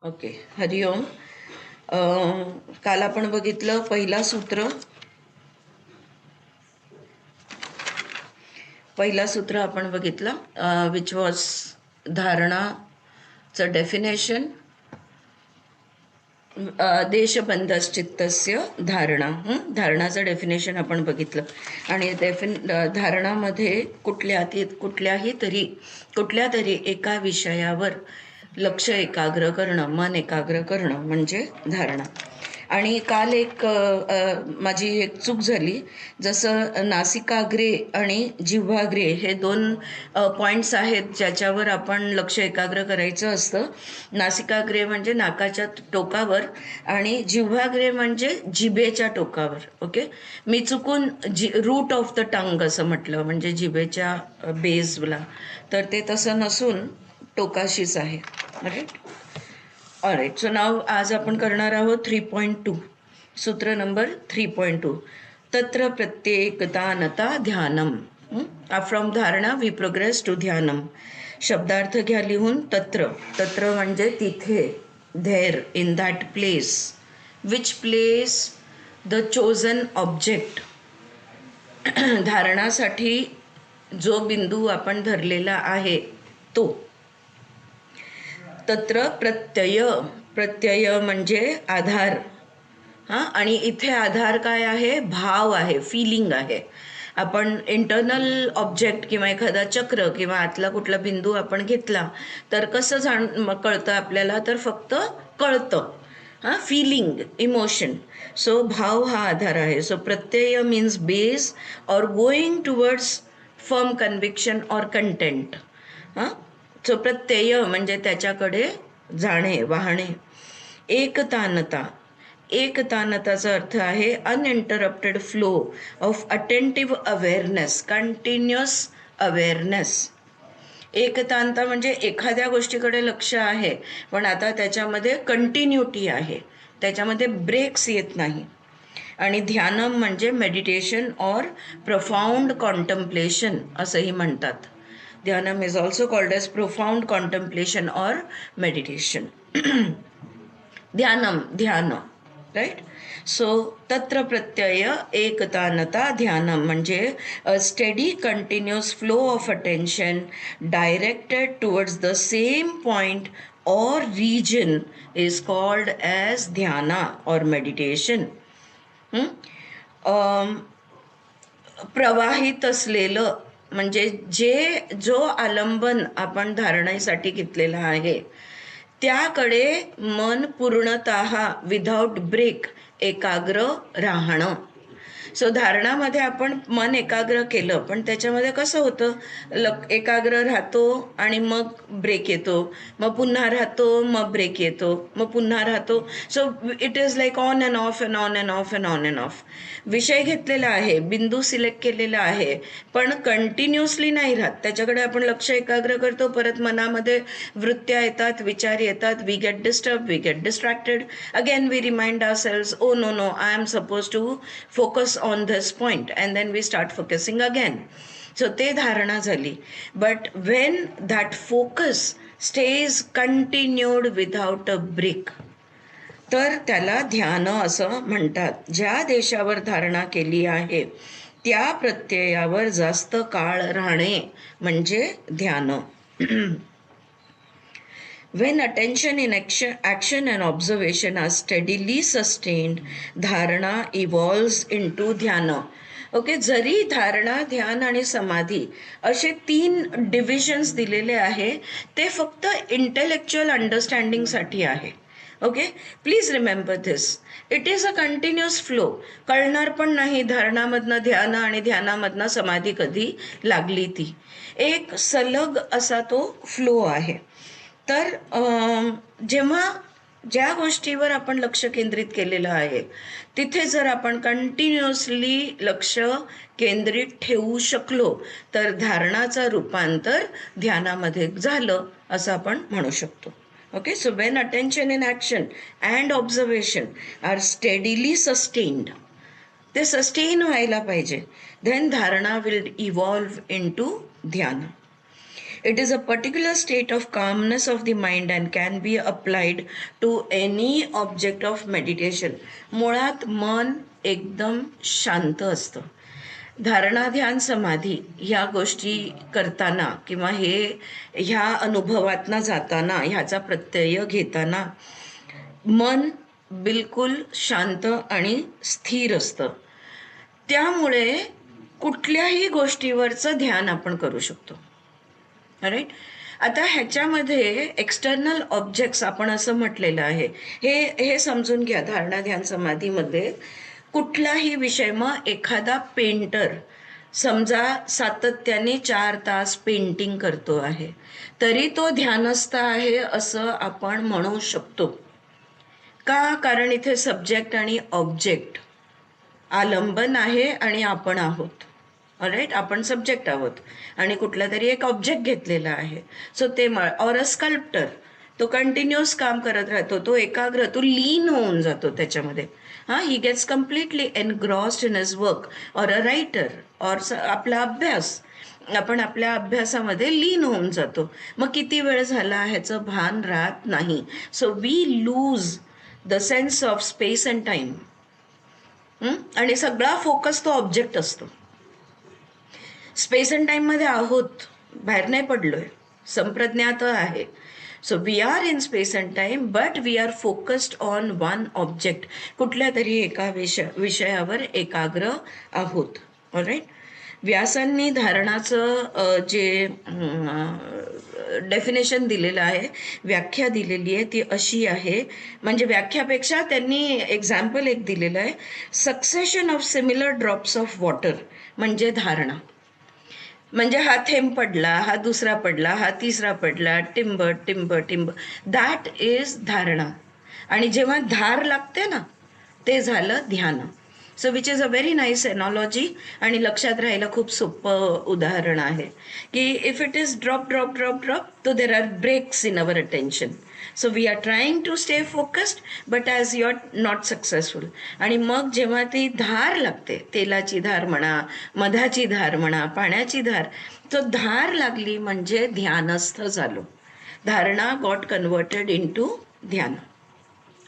Okay. हरिओम. काल आपण बघितलं पहिला सूत्र आपण बघितलं विच वॉज धारणाचं डेफिनेशन. देशबंधश्चित्तस्य धारणा. धारणाचं डेफिनेशन आपण बघितलं आणि धारणामध्ये कुठल्या तरी एका विषयावर लक्ष एकाग्र करणं, मन एकाग्र करणं म्हणजे धारणा. आणि काल माझी एक चूक झाली. जसं नासिकाग्रे आणि जिव्हाग्रे हे दोन पॉईंट्स आहेत ज्याच्यावर आपण लक्ष एकाग्र करायचं असतं. नासिकाग्रे म्हणजे नाकाच्या टोकावर आणि जिव्हाग्रे म्हणजे जिभेच्या टोकावर. ओके, मी चुकून रूट ऑफ द टंग असं म्हटलं, म्हणजे जिभेच्या बेसला, तर ते तसं नसून टोकाशीच आहे. राईट. ऑलराईट. सो नाव आज आपण करणार आहोत 3.2, सूत्र नंबर 3.2. तत्र प्रत्येकतानता ध्यानम. फ्रॉम धारणा वी प्रोग्रेस टू ध्यानम. शब्दार्थ घ्या लिहून. तत्र म्हणजे तिथे, there, in that place. Which place? The chosen object. धारणासाठी जो बिंदू आपण धरलेला आहे तो. तत्र प्रत्यय म्हणजे आधार. आणि इथे आधार काय आहे? भाव आहे, फिलिंग आहे. आपण इंटरनल ऑब्जेक्ट किंवा एखादा चक्र किंवा आतला कुठला बिंदू आपण घेतला तर कसं कळतं आपल्याला? तर फक्त कळतं. Feeling, emotion. सो भाव हा आधार आहे. सो प्रत्यय means base or going towards firm conviction or content. So प्रत्यय म्हणजे त्याच्याकडे जाणे, वाहणे. एकतानताचा अर्थ आहे uninterrupted flow of attentive awareness, continuous awareness. एकतानता म्हणजे एखाद्या गोष्टीकडे लक्ष आहे पण आता त्याच्यामध्ये कंटिन्युटी आहे, त्याच्यामध्ये ब्रेक्स येत नाही. आणि ध्यानम म्हणजे मेडिटेशन ऑर प्रोफाउंड कॉन्टम्प्लेशन असंही म्हणतात. ध्यानम is also called as profound contemplation or meditation. ध्यान. राईट. सो तत्र प्रत्यय एकतानता ध्यानम म्हणजे a steady continuous flow of attention directed towards the same point or region is called as dhyana or meditation. प्रवाहित असलेलं म्हणजे जो आलंबन आपण धारणेसाठी घेतलेला आहे त्याकडे मन पूर्णतः विदाउट ब्रेक एकाग्र राहणं. सो धारणामध्ये आपण मन एकाग्र केलं पण त्याच्यामध्ये कसं होतं? एकाग्र राहतो आणि मग ब्रेक येतो, मग पुन्हा राहतो, मग ब्रेक येतो, मग पुन्हा राहतो. So it is like on and of and on and of and on and of. विषय घेतलेला आहे, बिंदू सिलेक्ट केलेला आहे पण कंटिन्युअसली नाही राहत. त्याच्याकडे आपण लक्ष एकाग्र करतो, परत मनामध्ये वृत्त्या येतात, विचार येतात, we get disturb, we get distracted. Again we remind ourselves, oh no, I am suppose to focus on this point and then we start focusing again. So ते धारणा झाली. But when that focus stays continued without a break, तर त्याला ध्यान असं म्हणतात. ज्या देशावर धारणा केली आहे त्या प्रत्ययावर जास्त काळ राहणे म्हणजे ध्यान. When attention in action and observation are steadily sustained, dharana evolves into dhyana. Okay. जरी धारणा, ध्यान आणि समाधी असे 3 डिव्हिजन्स दिलेले आहे ते फक्त इंटेलेक्च्युअल अंडरस्टँडिंगसाठी आहे. Okay, please remember this. It is a continuous flow. कळणार पण नाही धारणामधनं ध्यान आणि ध्यानामधनं समाधी कधी लागली. ती एक सलग असा तो फ्लो आहे. तर जेव्हा ज्या गोष्टीवर आपण लक्ष केंद्रित केलेलं आहे तिथे जर आपण कंटिन्युअसली लक्ष केंद्रित ठेवू शकलो तर धारणाचं रूपांतर ध्यानामध्ये झालं असं आपण म्हणू शकतो. Okay. So when attention in action and observation are steadily sustained, ते सस्टेन व्हायला पाहिजे, then dharana will evolve into dhyana. It is a particular state of calmness of the mind and can be applied to any object of meditation. मुळात मन एकदम शांत असतं. धारणा ध्यान समाधी ह्या गोष्टी करताना किंवा ह्या अनुभवातना जाताना, ह्याचा प्रत्यय घेताना मन बिलकुल शांत आणि स्थिर असतं. त्यामुळे कुठल्याही गोष्टीवरचं ध्यान आपण करू शकतो. राईट. आता ह्याच्यामध्ये एक्सटर्नल ऑब्जेक्ट्स आपण असं म्हटलेलं आहे. हे समजून घ्या. धारणा ध्यान समाधीमध्ये कुठलाही विषय, मग एखादा पेंटर समजा सातत्याने 4 तास पेंटिंग करतो आहे, तरी तो ध्यानस्थ आहे असं आपण म्हणू शकतो. का? कारण इथे सब्जेक्ट आणि ऑब्जेक्ट आलंबन आहे आणि आपण आहोत. राईट. आपण सब्जेक्ट आहोत आणि कुठला तरी एक ऑब्जेक्ट घेतलेला आहे. सो ते ऑर अ स्कल्प्टर, तो कंटिन्युअस काम करत राहतो, तो एकाग्र, तो लीन होऊन जातो त्याच्यामध्ये. He gets completely engrossed in his work. Or a writer, or आपला अभ्यास, आपण आपल्या अभ्यासामध्ये लीन होऊन जातो. मग किती वेळ झाला ह्याचं भान राहत नाही. So we lose the sense of space and time. आणि सगळा फोकस तो ऑब्जेक्ट असतो. स्पेस अँड टाईममध्ये आहोत, बाहेर नाही पडलोय, संप्रज्ञात आहे. So we are in space and time, but we are focused on one object. कुठल्या तरी एका विषयावर एकाग्र आहोत. ऑलराईट. व्यासांनी धारणाचं जे डेफिनेशन दिलेलं आहे, व्याख्या दिलेली आहे, ती अशी आहे. म्हणजे व्याख्यापेक्षा त्यांनी एक्झाम्पल एक दिलेलं आहे. Succession of similar drops of water म्हणजे धारणा. म्हणजे हा थेंब पडला, हा दुसरा पडला, हा तिसरा पडला, टिंब टिंब टिंब, दॅट इज धारणा. आणि जेव्हा धार लागते ना, ते झालं ध्यान. So which is a very nice analogy. आणि लक्षात राहायला खूप सोपं उदाहरण आहे की if it is drop drop drop drop, तो there are breaks in our attention. So we are trying to stay focused, but as you are not successful. आणि मग जेव्हा ती धार लागते, तेलाची धार म्हणा, मधाची धार म्हणा, पाण्याची धार, तो धार लागली म्हणजे ध्यानस्थ झालो. धारणा गॉट कन्वर्टेड इन टू ध्यान.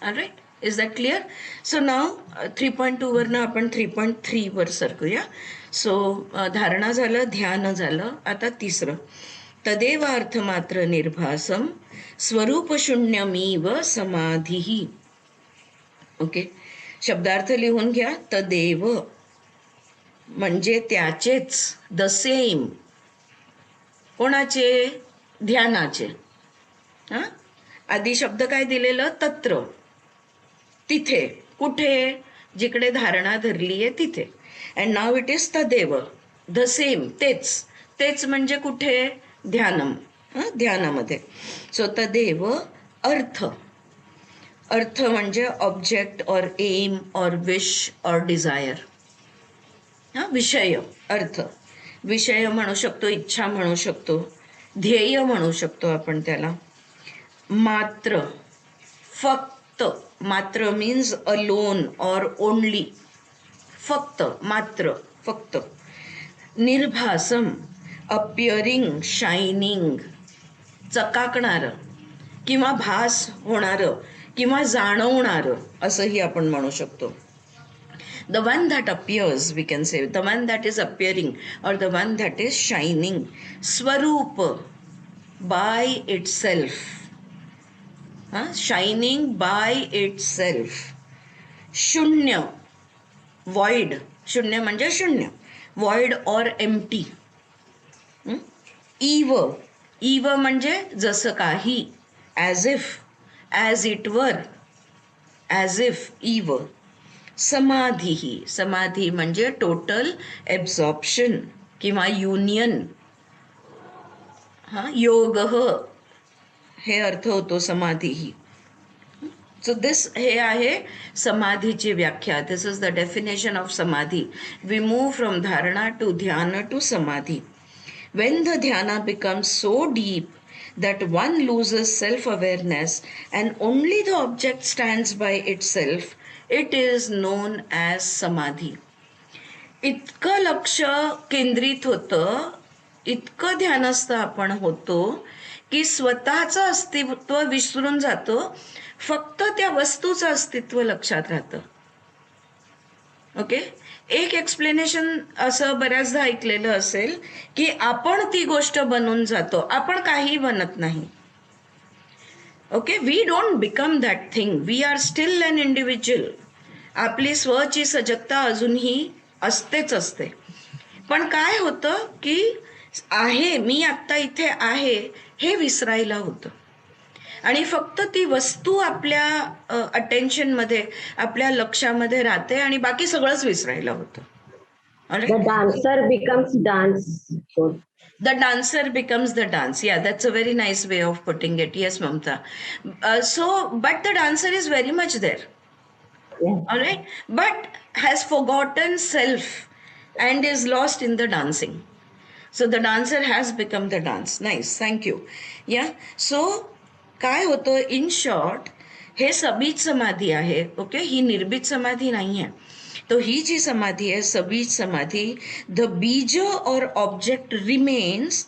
Alright. Is that clear? So now 3.2 वरनं आपण 3.3 वर सरकूया. सो धारणा झालं, ध्यान झालं. आता तिसरं, तदेव अर्थमात्र निर्भासम स्वरूपशून्यमीव समाधी. ओके. शब्दार्थ लिहून घ्या. तदेव म्हणजे त्याचेच, द सेम. कोणाचे? ध्यानाचे. आधी शब्द काय दिलेलं? तत्र, तिथे. कुठे? जिकडे धारणा धरली आहे तिथे. अँड नाव इट इज तदेव, द सेम, तेच. तेच म्हणजे कुठे? ध्यानम, ध्यानामध्ये. सो तदेव अर्थ. अर्थ म्हणजे object or aim or wish or desire. विषय, अर्थ. विषय म्हणू शकतो, इच्छा म्हणू शकतो, ध्येय म्हणू शकतो आपण त्याला. मात्र, फक्त. मात्र मीन्स अलोन ऑर ओनली. फक्त, मात्र, फक्त. निर्भासम, अपिअरिंग, शायनिंग, चकाकणारं किंवा भास होणारं किंवा जाणवणारं असंही आपण म्हणू शकतो. The one that appears, we can say, the one that is appearing or the one that is shining. Swarup, by itself. Shining by itself. शून्य, void. शून्य म्हणजे शून्य. void or empty. Eve. Eve म्हणजे जसं काही. as if, as it were, as if, eve. समाधी. समाधी म्हणजे टोटल एब्झॉर्प्शन किंवा युनियन. योग, हे अर्थ होतो समाधी. सो दिस, हे आहे समाधीची व्याख्या. दिस इज द डेफिनेशन ऑफ समाधी. वी मूव फ्रॉम धारणा टू ध्यान टू समाधी. When the dhyana becomes so deep that one loses self-awareness and only the object stands by itself, it is known as samadhi. इतकं लक्ष केंद्रित होतं इतकं ध्यानस्थ आपण होतो की स्वतःचं अस्तित्व विसरून जातो, फक्त त्या वस्तूचं अस्तित्व लक्षात राहतं. ओके. एक एक्सप्लेनेशन असं बऱ्याचदा ऐकलेलं असेल की आपण ती गोष्ट बनून जातो, आपण काही बनत नाही. Okay, we don't become that thing, we are still an individual. आपली स्वची सजगता अजूनही असतेच असते. पण काय होतं की आहे, मी आत्ता इथे आहे हे विसरायला होतं, आणि फक्त ती वस्तू आपल्या अटेन्शनमध्ये, आपल्या लक्षामध्ये राहते, आणि बाकी सगळंच विसरायला होतं. The dancer becomes dance. The dancer becomes the dance. Yeah, that's a very nice way of putting it. Yes, Mamta. But the dancer is very much there. Yeah. All right. But has forgotten self and is lost in the dancing. So the dancer has become the dance. Nice. Thank you. Yeah. So काय होतं, in short, हे सबीज समाधी आहे. Okay, ही निर्बीज समाधी नाही आहे. तो ही जी समाधी आहे, सबीज समाधी, द बीज और object remains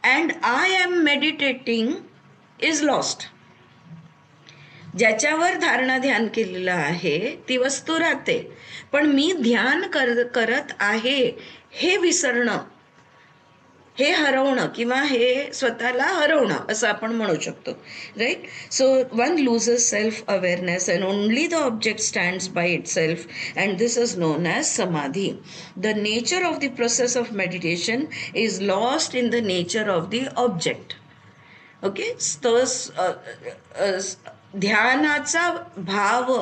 and I am meditating is lost. ज्याच्यावर धारणा ध्यान केलेलं आहे ती वस्तू राहते, पण मी ध्यान करत आहे हे विसरणं, हे हरवणं, किंवा हे स्वतःला हरवणं असं आपण म्हणू शकतो. Right. So one loses self awareness and only the object stands by itself, and this is known as समाधी. The nature of the process of meditation is lost in the nature of the object. Okay. तो ध्यानाचा भाव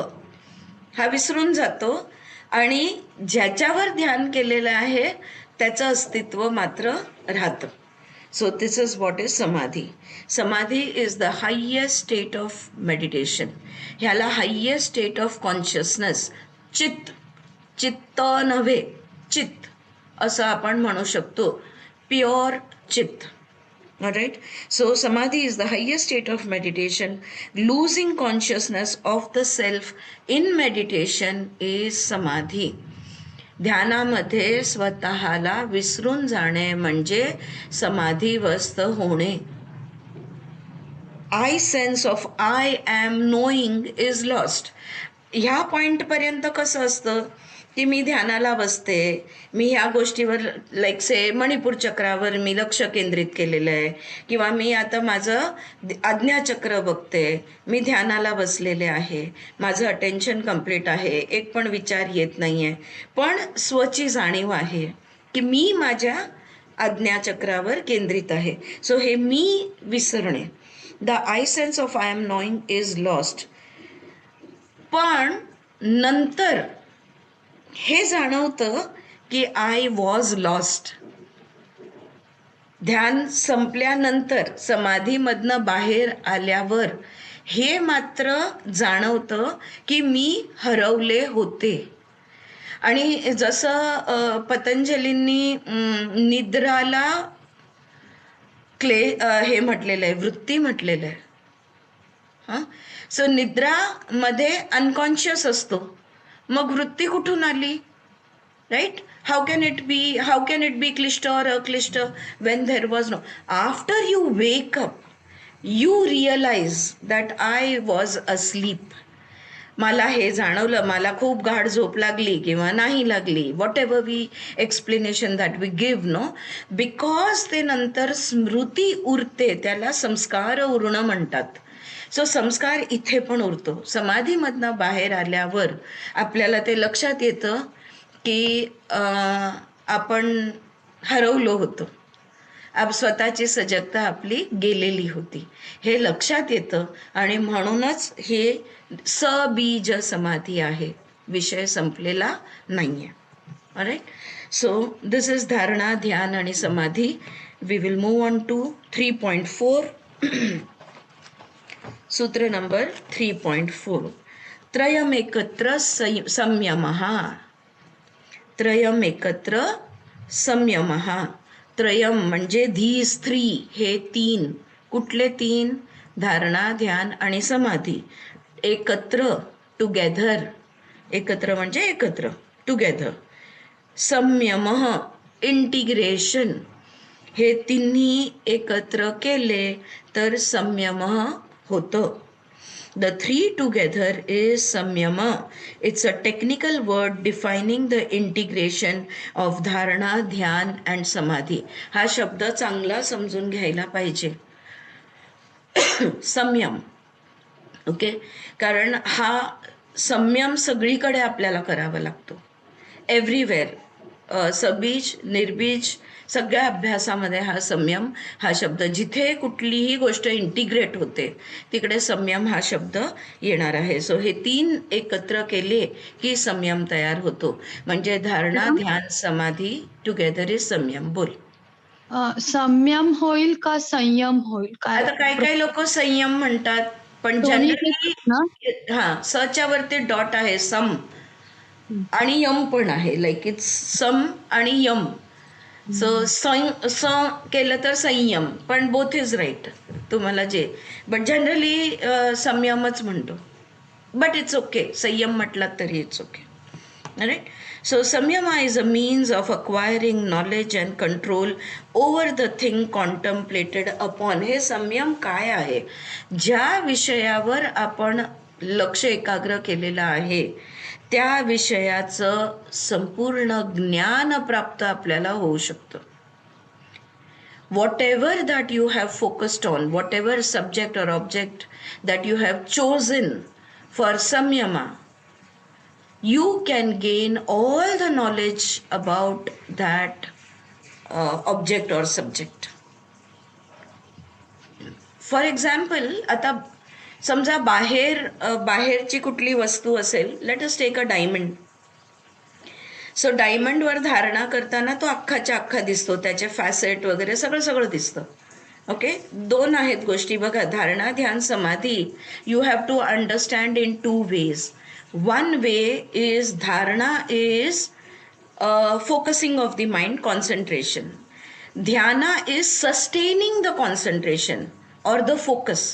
हा विसरून जातो, आणि ज्याच्यावर ध्यान केलेलं आहे त्याचं अस्तित्व मात्र राहतं. So this is what is समाधी. समाधी is the highest state of meditation. ह्याला हायेस्ट स्टेट ऑफ कॉन्शियसनेस, चित्त नव्हे, चित्त असं आपण म्हणू शकतो, प्युअर चित्त. Alright. So samadhi is the highest state of meditation. Losing consciousness of the self in meditation is samadhi. ध्यानामध्ये स्वतःला विसरून जाणे म्हणजे समाधीवस्थ होणे. I sense of I am knowing is lost. ह्या पॉईंटपर्यंत कसं असतं की मी ध्यानाला बसते, मी ह्या गोष्टीवर, लाईक से मणिपूर चक्रावर मी लक्ष केंद्रित केलेलं आहे, किंवा मी आता माझं आज्ञाचक्र बघते, मी ध्यानाला बसलेले आहे, माझं अटेन्शन कम्प्लीट आहे, एक पण विचार येत नाही आहे, पण स्वची जाणीव आहे की मी माझ्या आज्ञाचक्रावर केंद्रित आहे. सो हे मी विसरणे, the I sense of I am knowing is lost. पण नंतर हे जाणवतं की आय वॉज लॉस्ट. ध्यान संपल्यानंतर, समाधीमधनं बाहेर आल्यावर हे मात्र जाणवतं की मी हरवले होते. आणि जसं पतंजलींनी निद्राला हे म्हटलेलं आहे, वृत्ती म्हटलेलं आहे. हां. सो निद्रामध्ये अनकॉन्शियस असतो, मग वृत्ती कुठून आली? Right. How can it be क्लिष्ट और अक्लिष्ट when there was no. After you wake up you realise that I was asleep. मला हे जाणवलं, मला खूप गाढ झोप लागली किंवा नाही लागली, whatever we explanation that we give, no, because ते नंतर स्मृती उरते, त्याला संस्कार उरणं म्हणतात. सो संस्कार इथे पण उरतो. समाधीमधनं बाहेर आल्यावर आपल्याला ते लक्षात येतं की आपण हरवलो होतो, स्वतःची सजगता आपली गेलेली होती, हे लक्षात येतं. आणि म्हणूनच हे सबीज समाधी आहे, विषय संपलेला नाही आहे. ऑलराईट. सो दिस इज धारणा, ध्यान आणि समाधी. We will move on to 3.4. सूत्र नंबर 3.4. त्रयमेकत्र संयमः. त्रयमेकत्र संयमः. त्रयम म्हणजे धी, स्त्री, हे तीन. कुठले तीन? धारणा, ध्यान आणि समाधी. एकत्र, टुगेदर. एकत्र म्हणजे एकत्र, टुगेदर. संयमः, इंटिग्रेशन. हे तिन्ही एकत्र केले तर संयम होतं. The three together is samyama. It's a technical word defining the integration of dharana, ध्यान and samadhi. हा शब्द चांगला समजून घ्यायला पाहिजे. संयम. ओके, कारण हा संयम सगळीकडे आपल्याला करावा लागतो. एव्हरीवेअर, सबीज निर्बीज सगळ्या अभ्यासामध्ये हा संयम हा शब्द, जिथे कुठलीही गोष्ट इंटिग्रेट होते तिकडे संयम हा शब्द येणार आहे. सो हे तीन एकत्र केले की संयम तयार होतो. म्हणजे धारणा, ध्यान, समाधी टुगेदर इज संयम. बोल. संयम होईल का संयम होईल? काय आता काही काही लोक संयम म्हणतात, पण दोन्ही जनरली तेच ना? हा सच्या वरती डॉट आहे, सम हं. आणि यम पण आहे. लाईक इट्स सम आणि यम. सो स केलं तर संयम, पण बोथ इज राईट तुम्हाला जे. बट जनरली संयमच म्हणतो. बट इट्स ओके, संयम म्हटलात तरी it's okay. Right. So samyama is a means of acquiring knowledge and control over the thing contemplated upon. हे संयम काय आहे? ज्या विषयावर आपण लक्ष एकाग्र केलेलं आहे त्या विषयाचं संपूर्ण ज्ञान प्राप्त आपल्याला होऊ शकतं. Whatever that you have focused on, whatever subject or object that you have chosen for samyama, you can gain all the knowledge about that object or subject. For example, आता समजा बाहेरची कुठली वस्तू असेल, let us take a diamond. So डायमंडवर धारणा करताना तो अख्खाच्या अख्खा दिसतो, त्याचे फॅसेट वगैरे सगळं दिसतं. ओके, दोन आहेत गोष्टी बघा. Dharana, dhyana, samadhi you have to understand in two ways. One way is dharana is focusing of the mind, concentration. Dhyana is sustaining the concentration or the focus.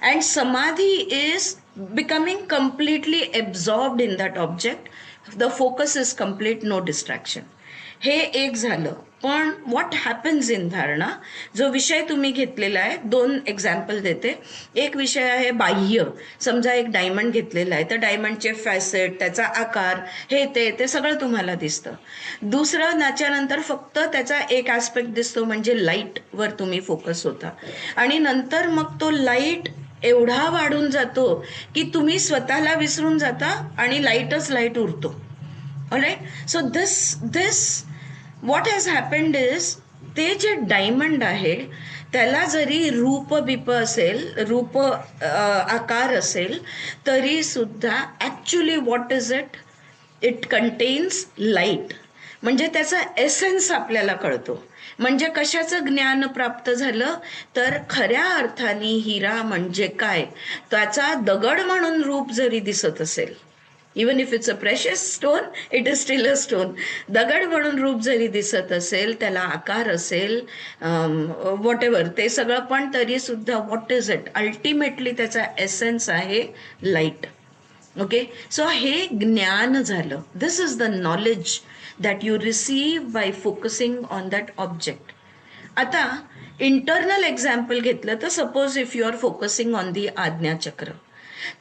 And samadhi is becoming completely absorbed in that object. The focus is complete, no distraction. हे एक झालं. पण what happens in धारणा, जो विषय तुम्ही घेतलेला आहे, दोन एक्झाम्पल देते. एक विषय आहे बाह्य. समजा एक डायमंड घेतलेला आहे, तर डायमंडचे फॅसेट, त्याचा आकार, हे ते सगळं तुम्हाला दिसतं. दुसरं, त्याच्यानंतर फक्त त्याचा एक ॲस्पेक्ट दिसतो, म्हणजे लाईटवर तुम्ही फोकस होता. आणि नंतर मग तो लाईट एवढा वाढून जातो की तुम्ही स्वतःला विसरून जाता आणि लाईटच लाईट उरतो. All right. So this what has happened is, ते जे डायमंड आहे त्याला जरी रूप बिप असेल, रूप आकार असेल, तरी सुद्धा actually what is it, it contains light. म्हणजे त्याचा एसेन्स आपल्याला कळतो. म्हणजे कशाचं ज्ञान प्राप्त झालं, तर खऱ्या अर्थाने हिरा म्हणजे काय, त्याचा दगड म्हणून रूप जरी दिसत असेल, even if it's a precious stone, it is steel a stone. दगड म्हणून रूप जरी दिसत असेल, त्याला आकार असेल, व्हॉट एव्हर ते सगळं, पण तरी सुद्धा व्हॉट इज इट, अल्टिमेटली त्याचा एसेन्स आहे लाईट. ओके, सो हे ज्ञान झालं. This is the knowledge that you receive by focusing on that object. आता इंटरनल एक्झाम्पल घेतलं तर suppose if you are focusing on the आज्ञाचक्र,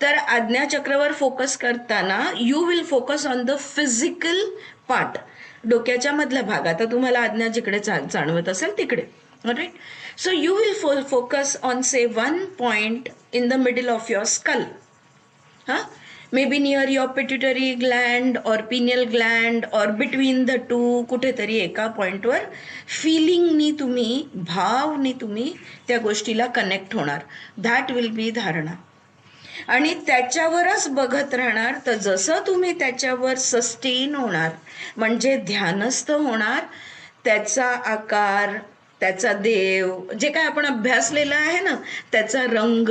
तर आज्ञाचक्रावर फोकस करताना you will focus on the physical part, डोक्याच्या मधला भाग. आता तुम्हाला आज्ञा जिकडे जाणवत असेल तिकडे. Right. So you will focus on say one point in the middle of your skull. हां, maybe near your pituitary gland और पिनियल ग्लँड और बिटवीन द टू, कुठेतरी एका पॉईंटवर फिलिंगनी तुम्ही, भावनी तुम्ही त्या गोष्टीला कनेक्ट होणार. दॅट विल बी धारणा. आणि त्याच्यावरच बघत राहणार. तर जसं तुम्ही त्याच्यावर सस्टेन होणार, म्हणजे ध्यानस्थ होणार, त्याचा आकार, त्याचा देव, जे काय आपण अभ्यासलेलं आहे ना, त्याचा रंग,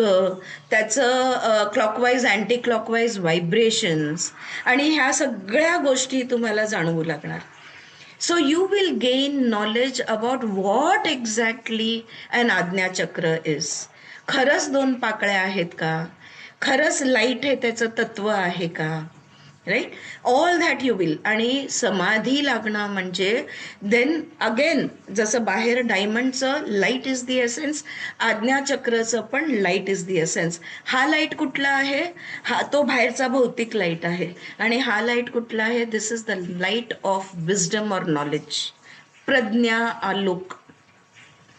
त्याचं क्लॉकवाईज अँटी क्लॉकवाईज व्हायब्रेशन्स, आणि ह्या सगळ्या गोष्टी तुम्हाला जाणवू लागणार. So you will gain knowledge about what exactly an आज्ञाचक्र इज. खरंच दोन पाकळ्या आहेत का, खरंच लाईट हे त्याचं तत्व आहे का, right, all that you will. आणि समाधी लागणं म्हणजे देन अगेन, जसं बाहेर डायमंडचं लाईट इज द एसेन्स, आज्ञाचक्राचं पण लाईट इज द एसेन्स. हा लाईट कुठला आहे? हा तो बाहेरचा भौतिक लाईट आहे. आणि हा लाईट कुठला आहे? This is the light of wisdom or knowledge, प्रज्ञा, आलोक.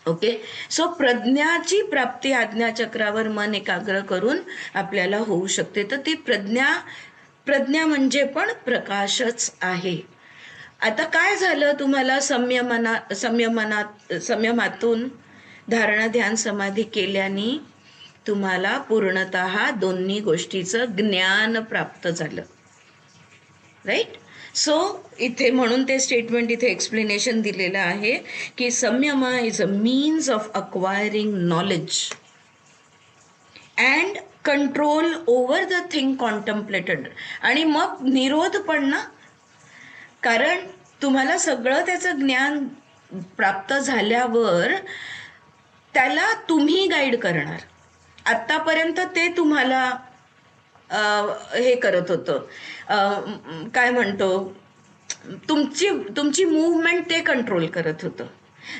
ओके, सो प्रज्ञाची प्राप्ती आज्ञाचक्रावर मन एकाग्र करून आपल्याला होऊ शकते. तर ती प्रज्ञा म्हणजे पण प्रकाशच आहे. आता काय झालं, तुम्हाला संयमातून धारणा ध्यान समाधी केल्याने तुम्हाला पूर्णतः दोन्ही गोष्टीचं ज्ञान प्राप्त झालं. राईट, सो इथे म्हणून ते स्टेटमेंट इथे एक्सप्लेनेशन दिलेलं आहे की संयम is a means of acquiring knowledge and control over the thing contemplated. आणि मग निरोध पण ना, कारण तुम्हाला सगळं त्याचं ज्ञान प्राप्त झाल्यावर त्याला तुम्ही गाईड करणार. आत्तापर्यंत ते तुम्हाला हे करत होतं, काय म्हणतो, तुमची मूवमेंट ते कंट्रोल करत होतं.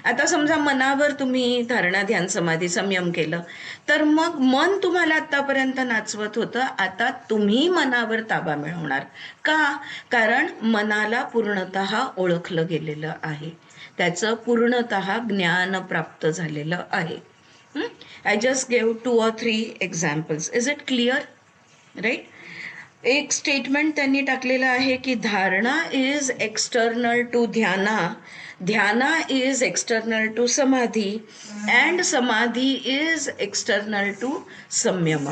आता समजा मनावर तुम्ही धारणा ध्यान समाधी संयम केलं, तर मग मन तुम्हाला आत्तापर्यंत नाचवत होतं. आता तुम्ही मनावर ताबा मिळवणार. का? कारण मनाला पूर्णतः ओळखलं गेलेलं आहे, त्याचं पूर्णतः ज्ञान प्राप्त झालेलं आहे. I just gave 2 or 3 examples. Is it clear? Right. एक स्टेटमेंट त्यांनी टाकलेलं आहे की dharana is external to dhyana is external to samadhi and samadhi is external to samyama.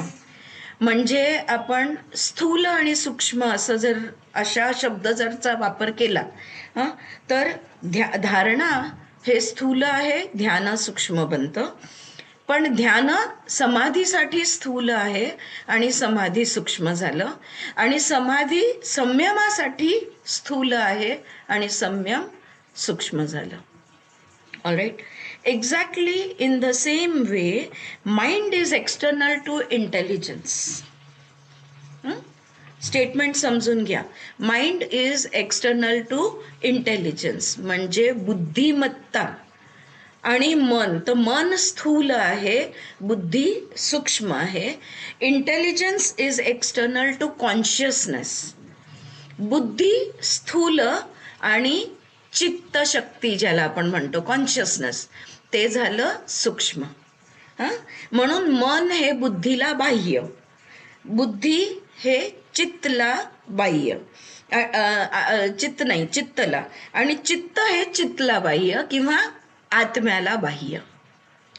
म्हणजे आपण स्थूल आणि सूक्ष्म असं जर अशा शब्द जरचा वापर केला तर धारणा हे स्थूल आहे, ध्यान सूक्ष्म बनतं. पण ध्यान समाधीसाठी स्थूल आहे आणि समाधी सूक्ष्म झालं. आणि समाधी संयमासाठी स्थूल आहे आणि संयम सूक्ष्म झालं. Alright. Exactly in the same way mind is external to intelligence. Statement समजून घ्या. Mind is external to intelligence म्हणजे बुद्धिमत्ता. आणि मन, तर मन स्थूल आहे, बुद्धी सूक्ष्म आहे. Intelligence is external to consciousness. बुद्धी स्थूल आणि चित्तशक्ती ज्याला आपण म्हणतो कॉन्शियसनेस, ते झालं सूक्ष्म. म्हणून मन हे बुद्धीला बाह्य, बुद्धी हे चित्तला बाह्य, चित्त नाही चित्तला, आणि चित्त हे चित्तला बाह्य किंवा आत्म्याला बाह्य.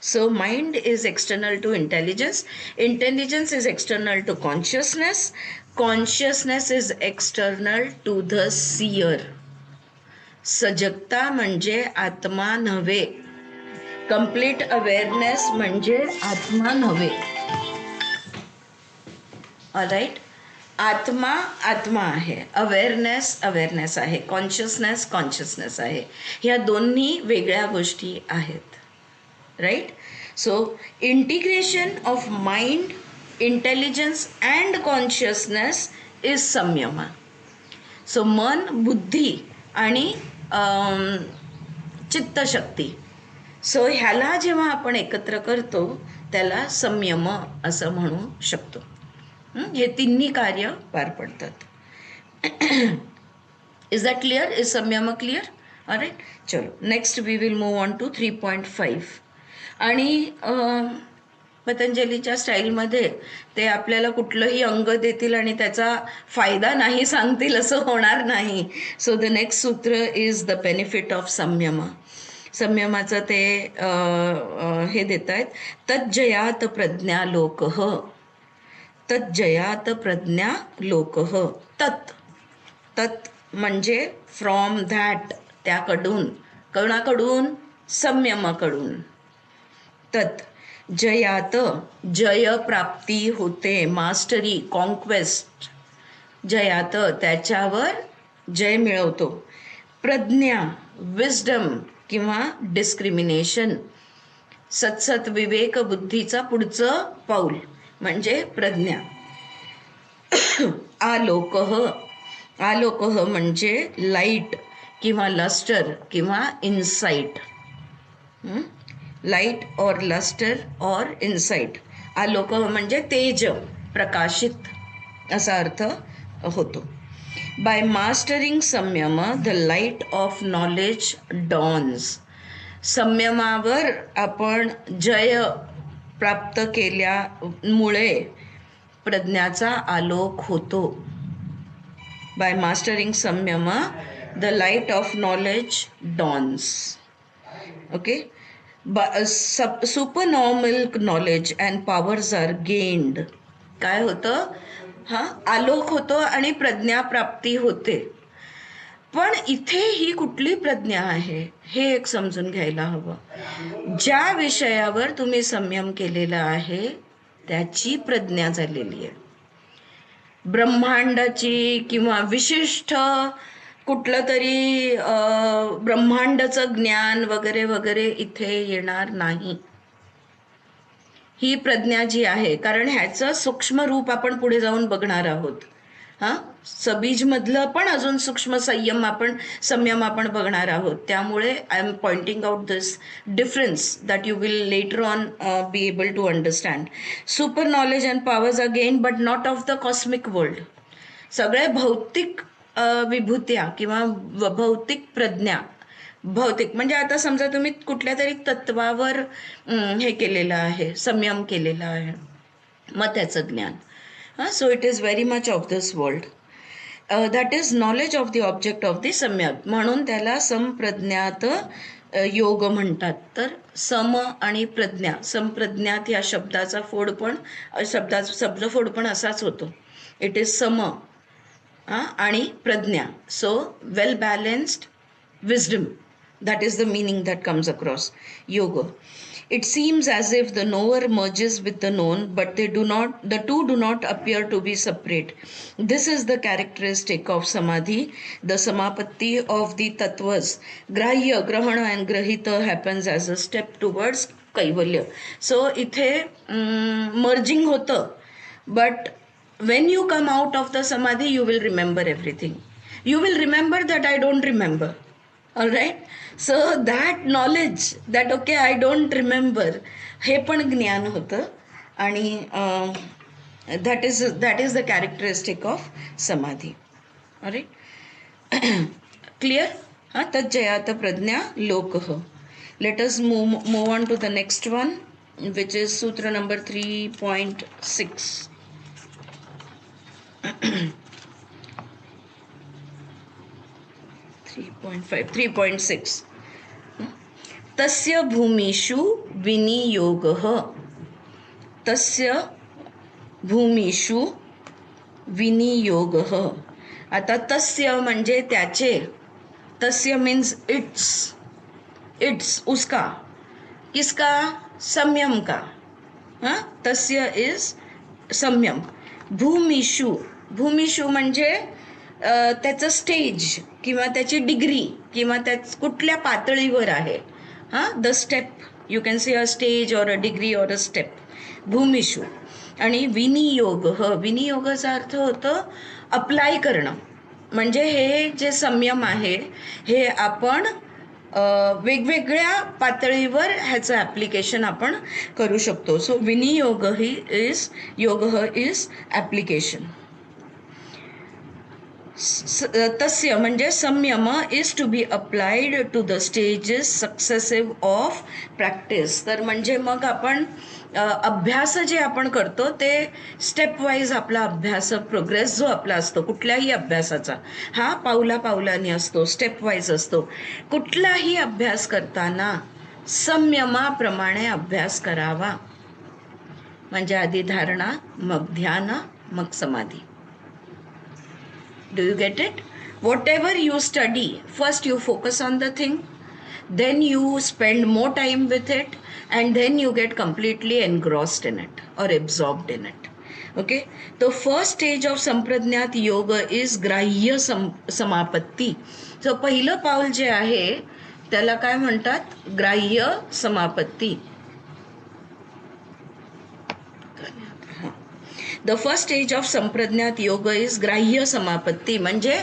So mind is external to intelligence, intelligence is external to consciousness, consciousness is external to the seer. सजगता म्हणजे आत्मा नव्हे, कम्प्लीट अवेअरनेस म्हणजे आत्मा नव्हे. ऑलराईट. आत्मा आत्मा आहे, अवेअरनेस आहे, कॉन्शियसनेस आहे. ह्या दोन्ही वेगळ्या गोष्टी आहेत. Right. So integration of mind, intelligence and consciousness is samyama. So मन, बुद्धी आणि चित्तशक्ती, सो ह्याला जेव्हा आपण एकत्र करतो त्याला संयम असं म्हणू शकतो. हे तिन्ही कार्य पार पडतात. Is that clear? Is samyama clear? Alright. चलो next we will move on to 3.5. आणि पतंजलीच्या स्टाईलमध्ये ते आपल्याला कुठलंही अंग देतील आणि त्याचा फायदा नाही सांगतील असं होणार नाही. सो द नेक्स्ट सूत्र इज द बेनिफिट ऑफ संयम. संयमाचं ते हे देत आहेत. तज्जयात प्रज्ञा लोकः, तज्जयात प्रज्ञा लोकः. तत् म्हणजे फ्रॉम दॅट, त्याकडून. कोणाकडून? संयमाकडून. तत् जयात, जय प्राप्ती होते, मास्टरी, कॉन्क्वेस्ट. जयात त्याच्यावर जय मिळवतो. प्रज्ञा, विजडम किंवा डिस्क्रिमिनेशन, सत्सत विवेक बुद्धीचा पुढचं पाऊल म्हणजे प्रज्ञा. आलोकः आलोकह म्हणजे लाईट किंवा लस्टर किंवा इन्साइट. लाईट और लस्टर और इन्साइट. आलोकह म्हणजे तेज, प्रकाशित असा अर्थ होतो. बाय मास्टरिंग संयम the light of knowledge dawns. संयमावर आपण जय प्राप्त केल्यामुळे प्रज्ञाचा आलोक होतो. बाय मास्टरिंग संयम the light of knowledge dawns. Okay. Supernormal knowledge and powers are gained. काय होतं? आलोक होतो आणि प्रज्ञाप्राप्ती होते. पण इथे ही कुठली प्रज्ञा आहे हे एक समजून घ्यायला हवं. ज्या विषयावर तुम्ही संयम केलेला आहे त्याची प्रज्ञा झालेली आहे. ब्रह्मांडाची किंवा विशिष्ट कुठलं तरी ब्रह्मांडाचं ज्ञान वगैरे वगैरे इथे येणार नाही. ही प्रज्ञा जी आहे, कारण ह्याचं सूक्ष्म रूप आपण पुढे जाऊन बघणार आहोत. सबीजमधलं पण अजून सूक्ष्म संयम आपण बघणार आहोत. त्यामुळे I am pointing out this difference that you will later on be able to understand. Super knowledge and powers are gain but not of the cosmic world. सगळे भौतिक विभूत्या किंवा भौतिक प्रज्ञा. भौतिक म्हणजे आता समजा तुम्ही कुठल्या तरी तत्वावर हे केलेलं आहे, संयम केलेला आहे, मग त्याचं ज्ञान. So it is very much of this world. That is knowledge of the object of the सम्यक. म्हणून त्याला संप्रज्ञात योग म्हणतात. तर सम आणि प्रज्ञा, संप्रज्ञात या शब्दाचा शब्दफोड पण असाच होतो. इट इज सम आणि Pragya. So well balanced wisdom, that is the meaning that comes across yoga. It seems as if the knower merges with the known, but the two do not appear to be separate. This is the characteristic of samadhi, the samapatti of the tattvas. Grahya, grahana and grahita happens as a step towards kaivalya. So ithe merging होतं, but when you come out of the samadhi you will remember everything. You will remember that I don't remember. All right. So that knowledge that okay I don't remember, हे पण ज्ञान होतं. आणि that is the characteristic of samadhi. All right. Clear? तज्जयात Pragya लोकः. Let us move on to the next one, which is sutra number 3.6. 3.6. तस्य भूमिषु विनियोगः. तस्य भूमिषु विनियोगः. आता तस्य म्हणजे त्याचे. तस्य मीन्स इट्स उसका. किसका? संयम का. तस्य इज संयम. भूमिषु, भूमिषु म्हणजे त्याचं स्टेज किंवा त्याची डिग्री किंवा कुठल्या पातळीवर आहे. The step, you can see a stage और अ डिग्री और अ स्टेप. भूमिषु. आणि विनियोग, विनियोगाचा अर्थ होतं अप्लाय करणं. म्हणजे हे जे संयम आहे हे आपण वेगवेगळ्या पातळीवर ह्याचं ॲप्लिकेशन आपण करू शकतो. So viniyoga he is, yoga is application. तस्य म्हणजे samyama is to be applied to the stages successive of practice. तर म्हणजे मग आपण अभ्यास जे आपण करतो ते स्टेप वाईज आपला अभ्यास, प्रोग्रेस जो आपला असतो कुठल्याही अभ्यासाचा हा पावलापावलाने असतो, स्टेप वाईज असतो. कुठलाही अभ्यास करताना संयमाप्रमाणे अभ्यास करावा. म्हणजे आधी धारणा, मग ध्यान, मग समाधी. Do you get it? Whatever you study, first you focus on the thing, then you spend more time with it, and then you get completely engrossed in it or absorbed in it. Okay? The first stage of संप्रज्ञात योग is ग्राह्य समापत्ती. So पहिलं पाऊल जे आहे त्याला काय म्हणतात? ग्राह्य समापत्ती. द फर्स्ट स्टेज ऑफ संप्रज्ञात योग इज ग्राह्य समापत्ती, म्हणजे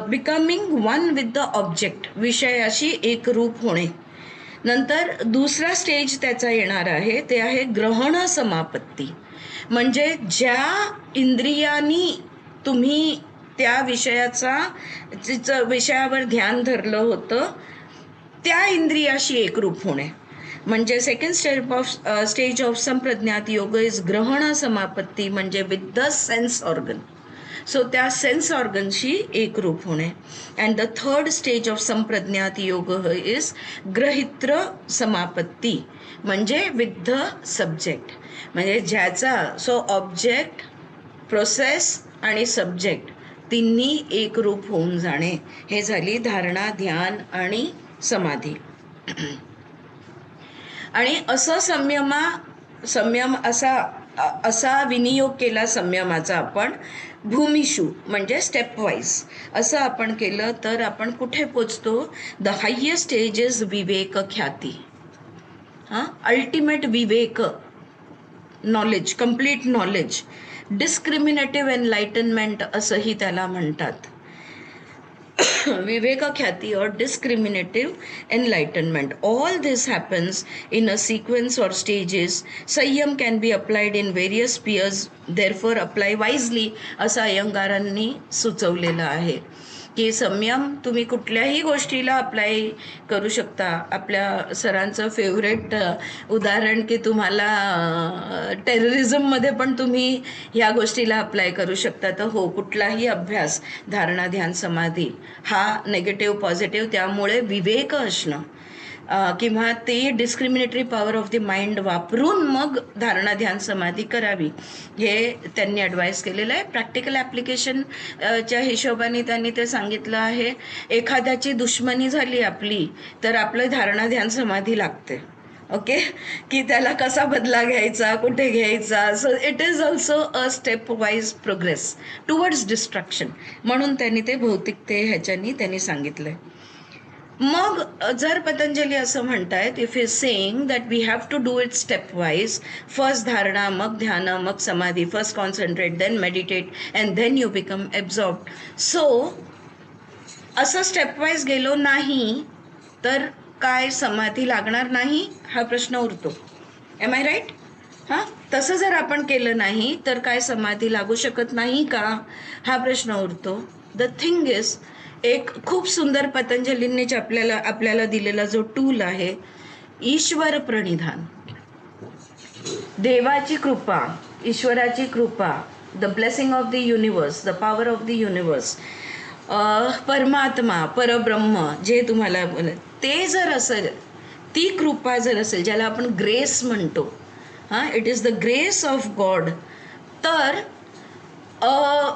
becoming one with the object, विषयाशी एकरूप होणे. नंतर दुसरा स्टेज त्याचा येणार आहे ते आहे ग्रहण समापत्ती, म्हणजे ज्या इंद्रियांनी तुम्ही त्या विषयावर ध्यान धरलं होतं त्या इंद्रियाशी एकरूप होणे. म्हणजे सेकंड स्टेज ऑफ संप्रज्ञात योग इज ग्रहण समापत्ती, म्हणजे with the sense organ. So त्या सेन्स ऑर्गनशी एकरूप होणे. And the third stage of संप्रज्ञात योग इज ग्रहित्र समापत्ती, म्हणजे विथ द सब्जेक्ट, म्हणजे ज्याचा ऑब्जेक्ट, प्रोसेस आणि सब्जेक्ट तिन्ही एकरूप होऊन जाणे. हे झाली धारणा, ध्यान आणि समाधी. आणि असं संयम असा विनियोग केला संयमाचा आपण भूमिशू, म्हणजे स्टेप वाईज असं आपण केलं तर आपण कुठे पोचतो? द हायेस्ट स्टेज इज विवेक ख्याती. अल्टिमेट विवेक, नॉलेज, कम्प्लीट नॉलेज, डिस्क्रिमिनेटिव्ह एनलाइटनमेंट असंही त्याला म्हणतात. विवेक ख्याती or discriminative enlightenment. All this happens in a sequence or stages. Sayyam can be applied in various spheres, therefore apply wisely, असं अय्यंगारांनी सुचवलेलं आहे की संयम तुम्ही कुठल्याही गोष्टीला अप्लाय करू शकता. आपल्या सरांचं फेवरेट उदाहरण की तुम्हाला टेररिझममध्ये पण तुम्ही ह्या गोष्टीला अप्लाय करू शकता. तर हो, कुठलाही अभ्यास, धारणा, ध्यान, समाधी हा नेगेटिव्ह पॉझिटिव्ह, त्यामुळे विवेक असणं किंवा ते discriminatory power of the mind वापरून मग धारणा, ध्यान, समाधी करावी, हे त्यांनी ॲडवाईस केलेलं आहे. प्रॅक्टिकल ॲप्लिकेशनच्या हिशोबाने त्यांनी ते सांगितलं आहे. एखाद्याची दुश्मनी झाली आपली तर आपलं धारणा, ध्यान, समाधी लागते. ओके, की त्याला कसा बदला घ्यायचा, कुठे घ्यायचा. So it is also a step wise progress towards destruction, म्हणून त्यांनी ते भौतिकते ह्याच्यानी त्यांनी सांगितलंय. मग जर पतंजली असं म्हणतायत, if is saying that we have to do it stepwise, first धारणा, मग ध्यान, मग समाधी, first concentrate, then meditate and then you become absorbed. So असं स्टेप वाईज गेलो नाही तर काय समाधी लागणार नाही हा प्रश्न उरतो. Am I right? तसं जर आपण केलं नाही तर काय समाधी लागू शकत नाही का हा प्रश्न उरतो. द थिंग इज, एक खूप सुंदर पतंजलींनीच आपल्याला दिलेला जो टूल आहे, ईश्वर प्रणिधान, देवाची कृपा, ईश्वराची कृपा, the blessing of the universe, the power of the universe, परमात्मा, परब्रह्म जे तुम्हाला ते जर असेल, ती कृपा जर असेल, ज्याला आपण ग्रेस म्हणतो, it is the grace of God, तर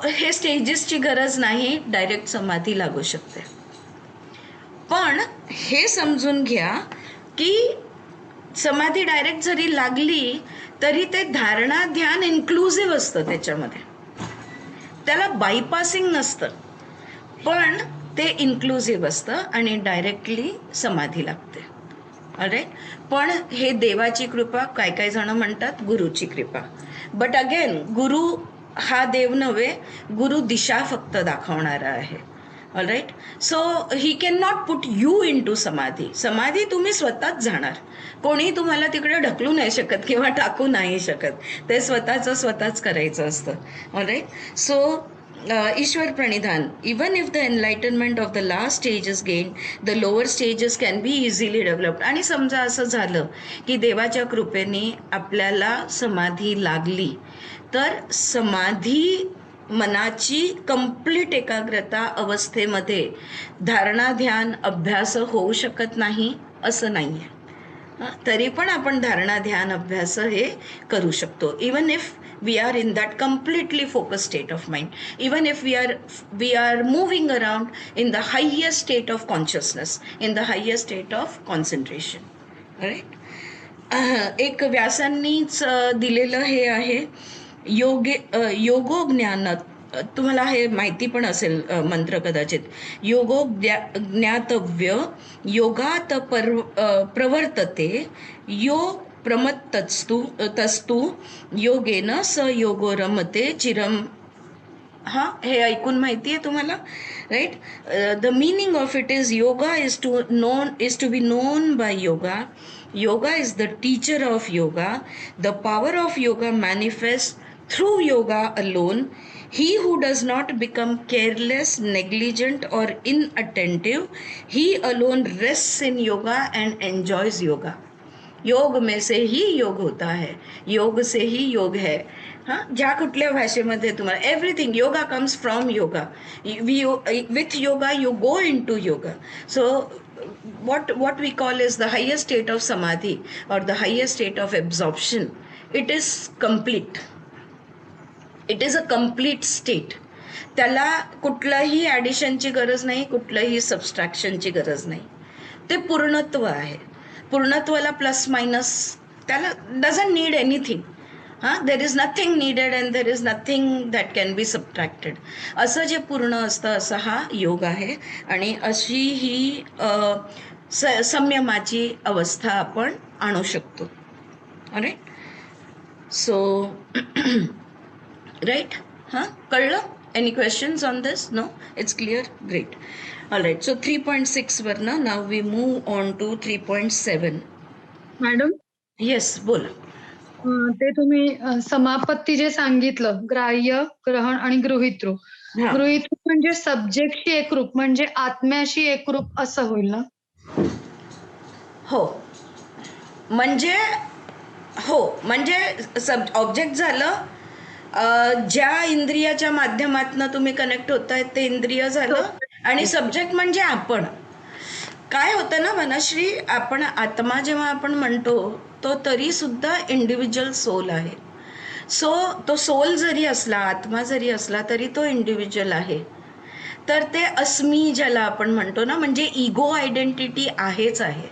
हे स्टेजेसची गरज नाही, डायरेक्ट समाधी लागू शकते. पण हे समजून घ्या की समाधी डायरेक्ट जरी लागली तरी ते धारणा, ध्यान इन्क्लुसिव्ह असतं, त्याच्यामध्ये त्याला बायपासिंग नसतं, पण ते इन्क्लुसिव्ह असतं आणि डायरेक्टली समाधी लागते. ऑलराईट. पण हे देवाची कृपा, काय जण म्हणतात गुरुची कृपा. बट अगेन, गुरु हा देव नव्हे, गुरु दिशा फक्त दाखवणारा आहे. Alright. So he can not put you into samadhi. समाधी तुम्ही स्वतःच जाणार, कोणी तुम्हाला तिकडे ढकलू नाही शकत किंवा टाकू नाही शकत, ते स्वतःच करायचं असतं. ऑलराईट. सो ईश्वर प्रणिधान, even if the enlightenment of the last stage is gain, the lower stages can be easily developed. आणि समजा असं झालं की देवाच्या कृपेने आपल्याला समाधी लागली, तर समाधी मनाची कंप्लीट एकाग्रता अवस्थेमध्ये धारणा, ध्यान, अभ्यास होऊ शकत नाही असं नाही आहे. तरी पण आपण धारणा, ध्यान, अभ्यास हे करू शकतो. Even if we are in that completely focused state of mind, even if we are moving around in the highest state of consciousness, in the highest state of concentration. Right? एक व्यासांनीच दिलेलं हे आहे योगो ज्ञानात, तुम्हाला हे माहिती पण असेल मंत्र कदाचित, योगो ज्ञातव्य योगात प्रवर्तते यो प्रमत्तस्तु तस्तु योगेन स योगो रमते चिरम. हां, हे ऐकून माहिती आहे तुम्हाला, right? The meaning of it is yoga is to be known by yoga. Yoga is the teacher of yoga. The power of yoga manifests through yoga alone. He who does not become careless, negligent, or inattentive, he alone rests in yoga and enjoys yoga. योग में से ही योग होता है, योग से ही योग है. हां, ज्या कुठल्या भाषेमध्ये तुम्हाला everything yoga comes from yoga. With yoga you go into yoga. So what we call is the highest state of samadhi or the highest state of absorption, it is complete. It is a complete state. त्याला कुठलाही ॲडिशनची गरज नाही, कुठलंही सबस्ट्रॅक्शनची गरज नाही. ते पूर्णत्व आहे. पूर्णत्वाला प्लस मायनस त्याला डझंट नीड एनिथिंग. हां, there is nothing needed and there is nothing that can be subtracted. असं जे पूर्ण असतं असा हा योग आहे. आणि अशी ही संयमाची अवस्था आपण आणू शकतो. राईट? सो राईट, हां, कळलं? Any questions on this? No, it's clear? Great. All right. So 3.6 वरनं now we move on to 3.7. Madam, yes, बोला. ते तुम्ही समापत्ती जे सांगितलं, ग्राह्य, ग्रहण आणि गृहीतृ. हां, गृहीतृ म्हणजे सब्जेक्टशी एकरूप, म्हणजे आत्म्याशी एकरूप असं होईल ना? हो. म्हणजे हो, म्हणजे ऑब्जेक्ट झालं, ज्या इंद्रियाच्या माध्यमातनं तुम्ही कनेक्ट होताय ते इंद्रिय झालं. आणि सब्जेक्ट म्हणजे आपण. काय होतं ना मनश्री, आपण आत्मा जेव्हा आपण म्हणतो तो तरी सुद्धा इंडिव्हिज्युअल सोल आहे. सो तो सोल जरी असला, आत्मा जरी असला तरी तो इंडिव्हिज्युअल आहे. तर ते अस्मी ज्याला आपण म्हणतो ना, म्हणजे इगो आयडेंटिटी आहेच आहे.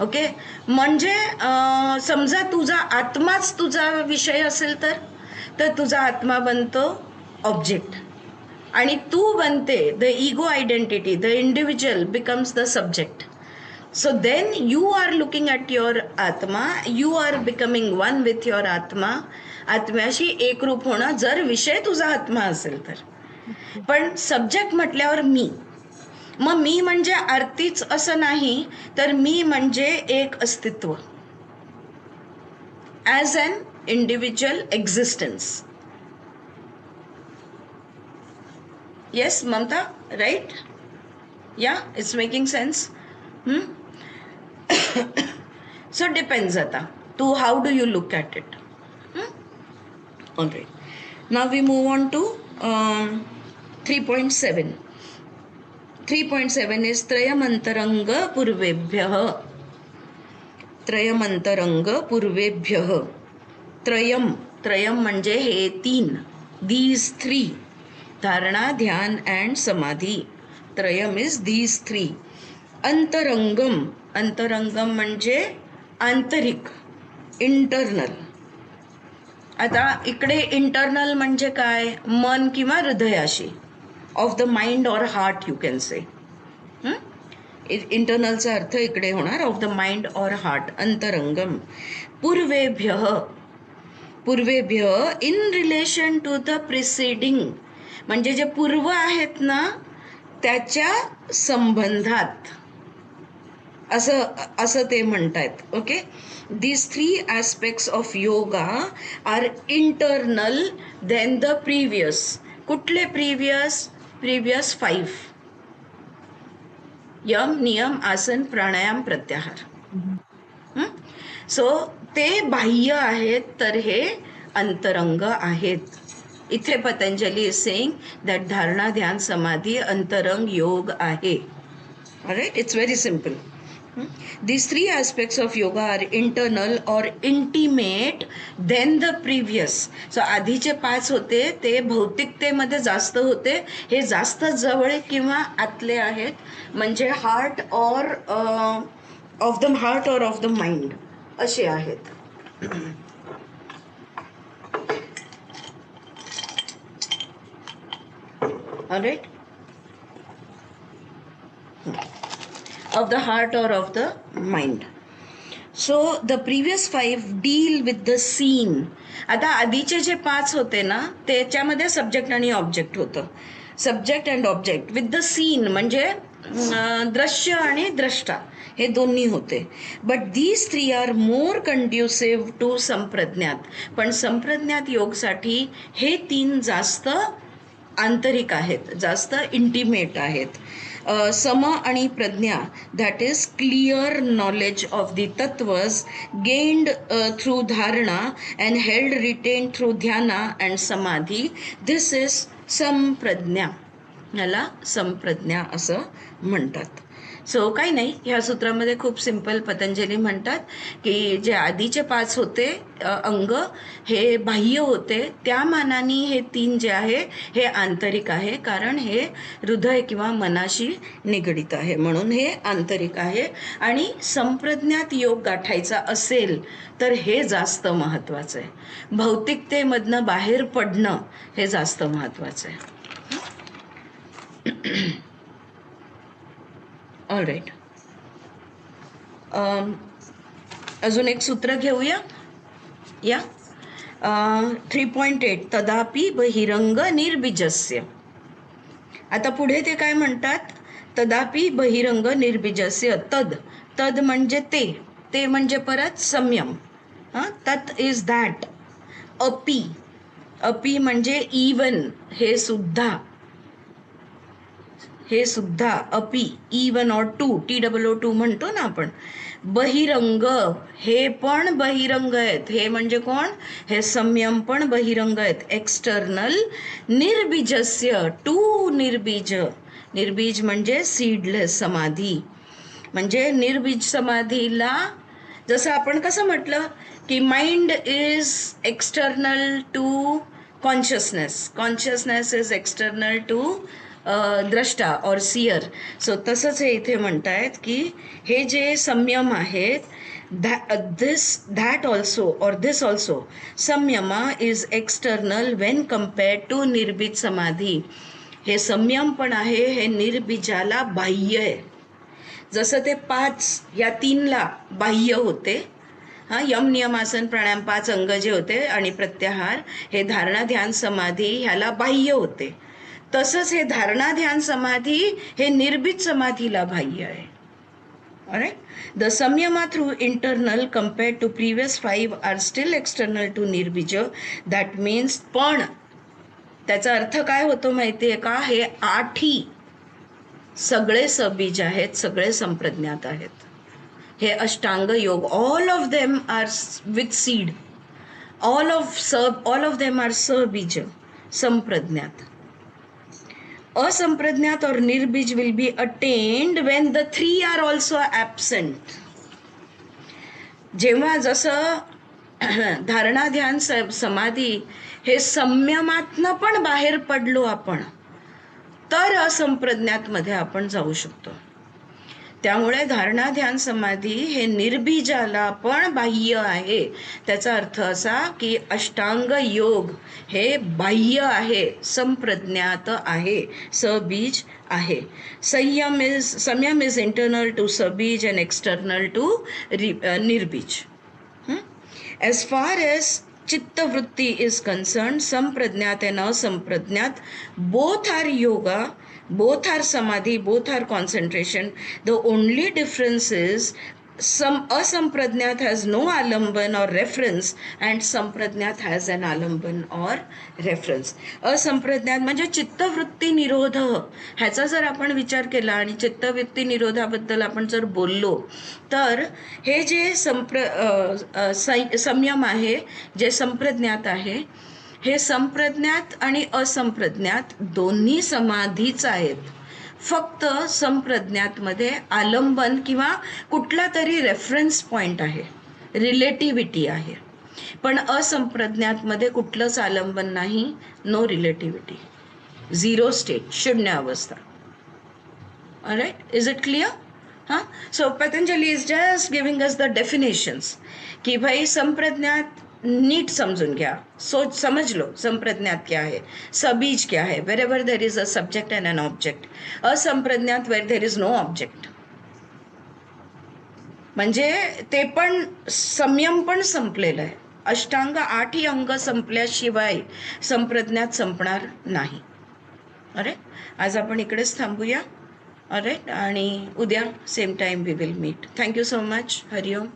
ओके, म्हणजे समजा तुझा आत्माच तुझा विषय असेल तर तुझा आत्मा बनतो ऑब्जेक्ट आणि तू बनते the ego identity, the individual becomes the subject. So then you are looking at your आत्मा, you are becoming one with your आत्मा. आत्म्याशी एकरूप होणं जर विषय तुझा आत्मा असेल तर. पण सब्जेक्ट म्हटल्यावर मी, मग मी म्हणजे आरतीच असं नाही, तर मी म्हणजे एक अस्तित्व, as an individual existence. Yes Mamta, right? Yeah, it's making sense? So depends आता to how do you look at it. All right. Now we move on to 3.7. 3.7 is त्रयमंतरंग पूर्वेभ्यः. त्रयमंतरंग पूर्वेभ्यः. त्रयम म्हणजे हे तीन, these three, धारणा, ध्यान and समाधी. त्रयम is these three. अंतरंगम म्हणजे आंतरिक, internal. आता इकडे इंटरनल म्हणजे काय? मन किंवा हृदयाशी, of the mind or heart you can say. इंटरनलचा अर्थ इकडे होणार of the mind or heart. अंतरंगम. पूर्वेभ्य in relation to the preceding, म्हणजे जे पूर्व आहेत ना त्याच्या संबंधात, असं ते म्हणतायत. Okay, these three aspects of yoga are internal than the previous. कुठले previous 5? यम, नियम, आसन, प्राणायाम, प्रत्याहार. सो ते बाह्य आहेत, तर हे अंतरंग आहेत. इथे पतंजली इज सेइंग दॅट धारणा, ध्यान, समाधी अंतरंग योग आहे. Alright, it's very simple. These three aspects of yoga are internal or intimate than the previous. So आधीचे 5 होते ते भौतिकतेमध्ये जास्त होते, हे जास्त जवळ किंवा आतले आहेत, म्हणजे heart or of the heart or of the mind असे आहेत. Alright, of the heart or of the mind. So the previous 5 deal with the seen. आता आधीचे जे 5 होते ना त्याच्यामध्ये सब्जेक्ट आणि ऑब्जेक्ट होतं. Subject and object with the seen म्हणजे दृश्य आणि द्रष्टा हे दोन्ही होते. But these 3 are more conducive to samprajnata. पण संप्रज्ञात योगसाठी हे 3 जास्त आंतरिक आहेत, जास्त इंटिमेट आहेत. सम आणि प्रज्ञा, that is clear knowledge of the तत्वज गेन्ड थ्रू धारणा अँड हेल्ड रिटेन थ्रू ध्याना अँड समाधी. दिस इज संप्रज्ञा. याला संप्रज्ञा असं म्हणतात. सो काही नाही, ह्या सूत्रामध्ये खूप सिंपल पतंजली म्हणतात की जे आधीचे 5 होते अंग हे बाह्य होते, त्या मानाने हे 3 जे आहे हे आंतरिक आहे, कारण हे हृदय किंवा मनाशी निगडित आहे, म्हणून हे आंतरिक आहे. आणि संप्रज्ञात योग गाठायचा असेल तर हे जास्त महत्त्वाचं आहे. भौतिकतेमधनं बाहेर पडणं हे जास्त महत्त्वाचं आहे. All right. अजून एक सूत्र घेऊया या. 3.8 तदापि बहिरंग निर्बीजस्य. आता पुढे ते काय म्हणतात? तदापि बहिरंग निर्बीजस्य. तद म्हणजे ते म्हणजे परत संयम. तत् इज दॅट. अपि म्हणजे इवन, हे सुद्धा अपि, इवन ऑर टू, TOO म्हणतो ना आपण. बहिरंग, हे पण बहिरंग आहेत. हे म्हणजे कोण? हे संयम पण बहिरंग आहेत, एक्सटर्नल. निर्बीजस्य, टू निर्बीज. निर्बीज म्हणजे सीडलेस समाधी. म्हणजे निर्बीज समाधीला जसं आपण कसं म्हटलं की mind is external to consciousness, consciousness is external to drashta or share. So तसंच हे इथे म्हणतायत की हे जे संयम आहेत, that also or this also samyama is external when compared to nirbij samadhi. हे संयम पण आहे, हे निर्बीजाला बाह्य आहे. जसं ते 5 या 3ला बाह्य होते. यम नियम आसन प्राणायाम 5 अंग जे होते आणि प्रत्याहार हे धारणा ध्यान समाधी ह्याला बाह्य होते, तसंच हे धारणा ध्यान समाधी हे निर्बीज समाधीला बाह्य आहे. ऑलराइट. द संयमा through internal compared to previous 5 are still external to निर्बीज. दॅट मीन्स, पण त्याचा अर्थ काय होतो माहिती आहे का? हे 8ही सगळे सबीज आहेत, सगळे संप्रज्ञात आहेत. हे अष्टांग योग, all of them are with seed, all of them are सबीज, संप्रज्ञात. असंप्रज्ञात और निर्बीज will be attained when the 3 are also absent. जेव्हा जसं धारणा ध्यान समाधी हे संयमातनं पण बाहेर पडलो आपण, तर असंप्रज्ञात मध्ये आपण जाऊ शकतो. त्यामुळे धारणा ध्यान समाधी हे निर्बीजाला पण बाह्य आहे. त्याचा अर्थ असा की अष्टांग योग हे बाह्य आहे, संप्रज्ञात आहे, सबीज आहे. संयम इज इंटरनल टू सबीज अँड एक्सटर्नल टू निर्बीज. As far as चित्तवृत्ती is concerned, संप्रज्ञात and असंप्रज्ञात, both are yoga, both are samadhi, both are concentration. The only difference is asamprajnat has no alamban or reference and samprajnat has an alamban or reference. असांप्रज्ञात म्हणजे चित्तवृत्ती निरोध. ह्याचा जर आपण विचार केला आणि चित्तवृत्ती निरोधाबद्दल आपण जर बोललो, तर हे जे संयम आहे, जे संप्रज्ञात आहे, हे संप्रज्ञात आणि असंप्रज्ञात दोन्ही समाधीच आहेत. फक्त संप्रज्ञातमध्ये आलंबन किंवा कुठला तरी रेफरन्स पॉइंट आहे, रिलेटिव्हिटी आहे. पण असंप्रज्ञातमध्ये कुठलंच आलंबन नाही, नो रिलेटिव्हिटी, 0 स्टेट, शून्य अवस्था. Alright, is it clear? So Patanjali is just giving us the definitions की भाई संप्रज्ञात नीट समजून घ्या, समझ लो संप्रज्ञात क्या है, सबीज क्या है, wherever there is a subject and an object. असंप्रज्ञात where there is no object. म्हणजे ते पण संयम पण संपलेलं आहे. अष्टांग 8ही अंग संपल्याशिवाय संप्रज्ञात संपणार नाही. अरे आज आपण इकडेच थांबूया. अरे आणि उद्या same time we will meet. Thank you so much. Hariom.